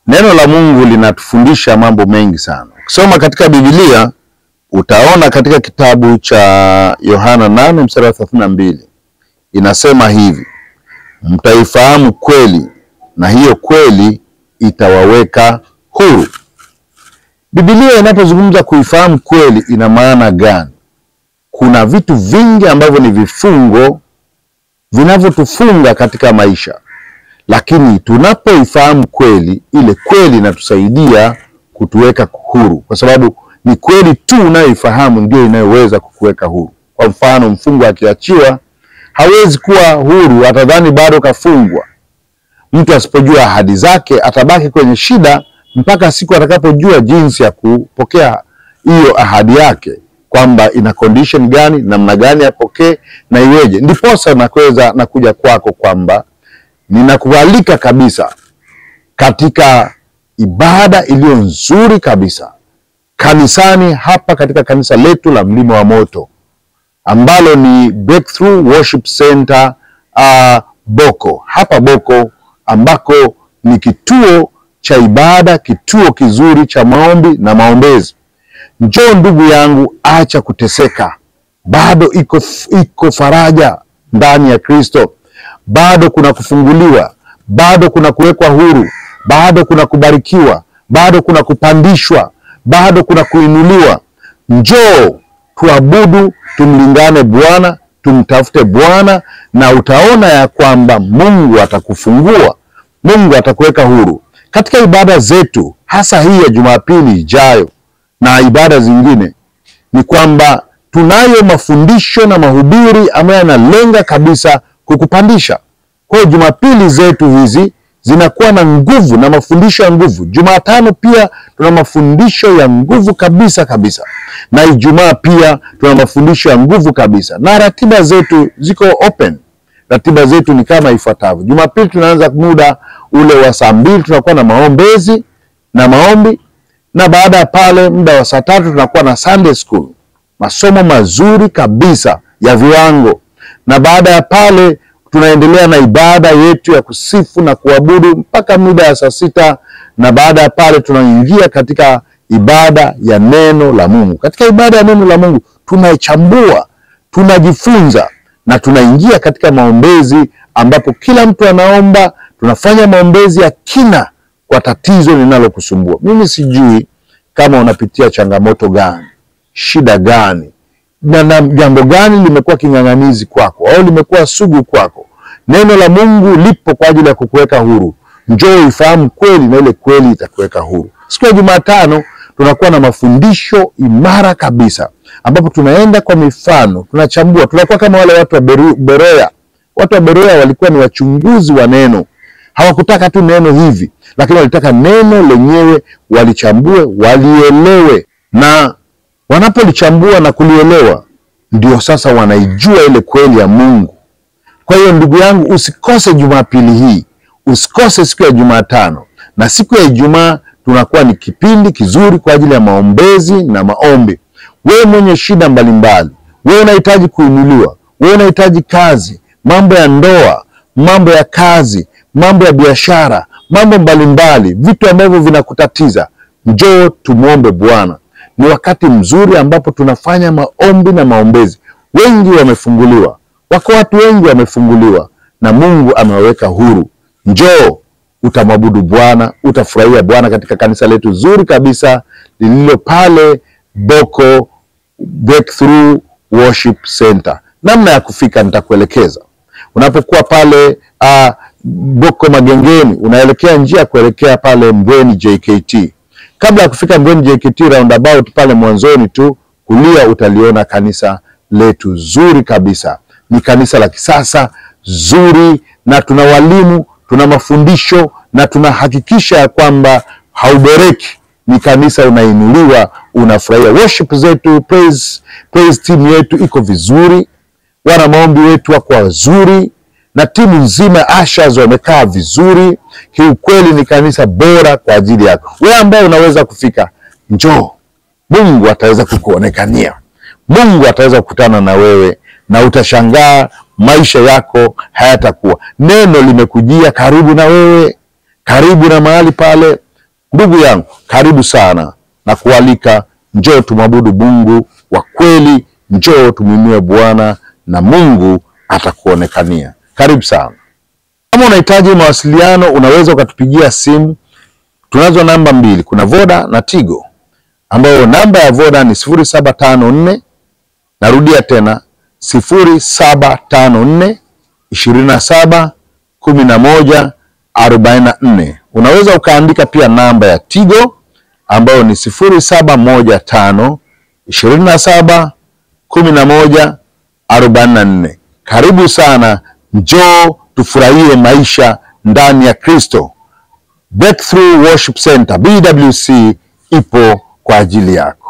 Neno la Mungu linatufundisha mambo mengi sana. Ukisoma katika Biblia utaona katika kitabu cha Yohana 8:32 inasema hivi: mtaifahamu kweli na hiyo kweli itawaweka huru. Biblia inapozungumza kuifahamu kweli ina maana gani? Kuna vitu vingi ambavyo ni vifungo vinavyotufunga katika maisha. Lakini tunapoifahamu kweli, ile kweli inatusaidia kutuweka huru, kwa sababu ni kweli tu unayoifahamu ndio inayoweza kukuweka huru. Kwa mfano, mfungwa akiachiwa hawezi kuwa huru, atadhani bado kafungwa. Mtu asipojua ahadi zake atabaki kwenye shida mpaka siku atakapojua jinsi ya kupokea hiyo ahadi yake, kwamba ina condition gani, namna gani apokee na iweje. Ndiposa nakuja kwako kwamba ninakualika kabisa katika ibada iliyo nzuri kabisa kanisani hapa, katika kanisa letu la Mlima wa Moto ambalo ni Breakthrough Worship Center Boko. Hapa Boko ambako ni kituo cha ibada, kituo kizuri cha maombi na maombezi. Njoo ndugu yangu, acha kuteseka. Bado iko faraja ndani ya Kristo. Bado kuna kufunguliwa, bado kuna kuwekwa huru, bado kuna kubarikiwa, bado kuna kupandishwa, bado kuna kuinuliwa. Njoo tuabudu, tumlingane Bwana, tumtafute Bwana, na utaona ya kwamba Mungu atakufungua, Mungu atakuweka huru. Katika ibada zetu, hasa hii ya Jumapili ijayo na ibada zingine, ni kwamba tunayo mafundisho na mahubiri ambayo yanalenga kabisa kukupandisha. Kwa hiyo Jumapili zetu hizi zinakuwa na nguvu na mafundisho ya nguvu. Jumatano pia tuna mafundisho ya nguvu kabisa. Na Ijumaa pia tuna mafundisho ya nguvu kabisa. Na ratiba zetu ziko open. Ratiba zetu ni kama ifuatavyo. Jumapili tunaanza muda ule wa saa 2, tunakuwa na maombezi na maombi. Na baada ya pale muda wa saa 3 tunakuwa na Sunday School, masomo mazuri kabisa ya viwango. Na baada ya pale tunaendelea na ibada yetu ya kusifu na kuabudu mpaka muda ya saa 6. Na baada ya pale tunaingia katika ibada ya neno la Mungu. Katika ibada ya neno la Mungu tunaichambua, tunajifunza na tunaingia katika maombezi, ambapo kila mtu anaomba. Tunafanya maombezi ya kina kwa tatizo linalokusumbua. Mimi sijui kama unapitia changamoto gani, shida gani, na jambo gani limekuwa king'ang'anizi kwako au limekuwa sugu kwako. Neno la Mungu lipo kwa ajili ya kukuweka huru. Njoo ifahamu kweli na ile kweli itakuweka huru. Siku ya Jumatano tunakuwa na mafundisho imara kabisa, ambapo tunaenda kwa mifano, tunachambua. Tunakuwa kama wale watu wa Beroya. Watu wa Beroya walikuwa ni wachunguzi wa neno. Hawakutaka tu neno hivi, lakini walitaka neno lenyewe walichambue, walielewe. Na wanapolichambua na kulielewa, ndio sasa wanaijua ile kweli ya Mungu. Kwa hiyo ndugu yangu, usikose Jumapili hii, usikose siku ya Jumatano. Na siku ya Ijumaa tunakuwa ni kipindi kizuri kwa ajili ya maombezi na maombi. Wewe mwenye shida mbalimbali, wewe unahitaji kuinuliwa, wewe unahitaji kazi, mambo ya ndoa, mambo ya kazi, mambo ya biashara, mambo mbalimbali, vitu ambavyo vinakutatiza, njoo tumuombe Bwana. Ni wakati mzuri ambapo tunafanya maombi na maombezi. Wengi wamefunguliwa, wako watu wengi wamefunguliwa na Mungu amewaweka huru. Njoo utamwabudu Bwana, utafurahia Bwana katika kanisa letu zuri kabisa lililo pale Boko Breakthrough Worship Center. Namna ya kufika nitakuelekeza. Unapokuwa pale Boko Magengeni, unaelekea njia kuelekea pale Mbweni JKT. Kabla ya kufika Mbweni JKT, roundabout pale mwanzoni tu kulia utaliona kanisa letu zuri kabisa. Ni kanisa la kisasa zuri, na tuna walimu, tuna mafundisho, na tunahakikisha ya kwamba hauboreki. Ni kanisa unainuliwa, unafurahia. Worship zetu, praise team yetu iko vizuri, wana maombi wetu wako wazuri, na timu nzima ushers wamekaa vizuri. Kiukweli ni kanisa bora kwa ajili yako. Wewe ambaye unaweza kufika, njoo. Mungu ataweza kukuonekania. Mungu ataweza kukutana na wewe, na utashangaa maisha yako hayatakuwa. Neno limekujia karibu na wewe, karibu na mahali pale. Ndugu yangu, karibu sana na kualika, njoo tumwabudu Mungu wa kweli, njoo tumuinue Bwana na Mungu atakuonekania. Karibu sana. Kama unahitaji mawasiliano, unaweza ukatupigia simu. Tunazo namba mbili, kuna Voda na Tigo, ambayo namba ya Voda ni 0754, narudia tena 0754 27 11 44. Unaweza ukaandika pia namba ya Tigo ambayo ni 0715 27 11 44. Karibu sana, njoo tufurahie maisha ndani ya Kristo. Breakthrough Worship Center BWC ipo kwa ajili yako.